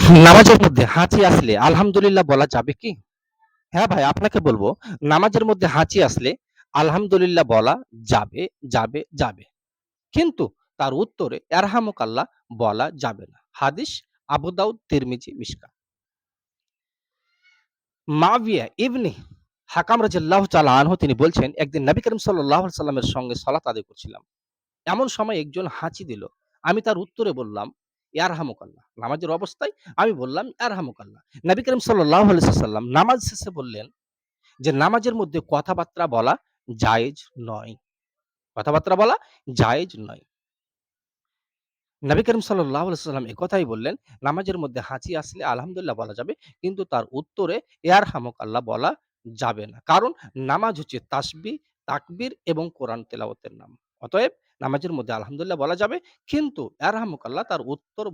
নামাজের মধ্যে হাঁচি আসলে আলহামদুলিল্লাহ বলা যাবে কি? হ্যাঁ ভাই, আপনাকে বলবো, নামাজের মধ্যে হাঁচি আসলে আলহামদুলিল্লাহ বলা যাবে, যাবে। কিন্তু তার উত্তরে ইয়ারহামুকাল্লাহ বলা যাবে না। হাদিস আবু দাউদ, তিরমিজি, মিশকাত। মাবিয়া ইবনে হাকাম রাদিয়াল্লাহু তাআলা আনহু তিনি বলছেন, একদিন নবী করিম সাল্লাল্লাহু আলাইহি সাল্লামের সঙ্গে সালাত আদায় করছিলাম। এমন সময় একজন হাঁচি দিল। আমি তার উত্তরে বললাম, ইয়ারহামুকাল্লাহ। নামাজের অবস্থায় আমি বললাম, ইয়ারহামুকাল্লাহ। নবী করিম সাল্লাল্লাহু আলাইহি সাল্লাম নামাজ শেষে বললেন যে, নামাজের মধ্যে কথাবার্তা বলা জায়েজ নয়। কথাবার্তা বলা জায়েজ নয়। নবী করিম সাল্লাল্লাহু আলাইহি সাল্লাম একথাই বললেন, নামাজের মধ্যে হাঁচি আসলে আলহামদুলিল্লাহ বলা যাবে। কিন্তু তার উত্তরে ইয়ারহামুকাল্লাহ বলা যাবে না। কারণ নামাজ হচ্ছে তাসবিহ, তাকবীর এবং কোরআন তেলাওয়াতের নাম। অতএব নামাজের মধ্যে আলহামদুলিল্লাহ বলা যাবে, কিন্তু ইয়ারহামুকাল্লাহ তার উত্তর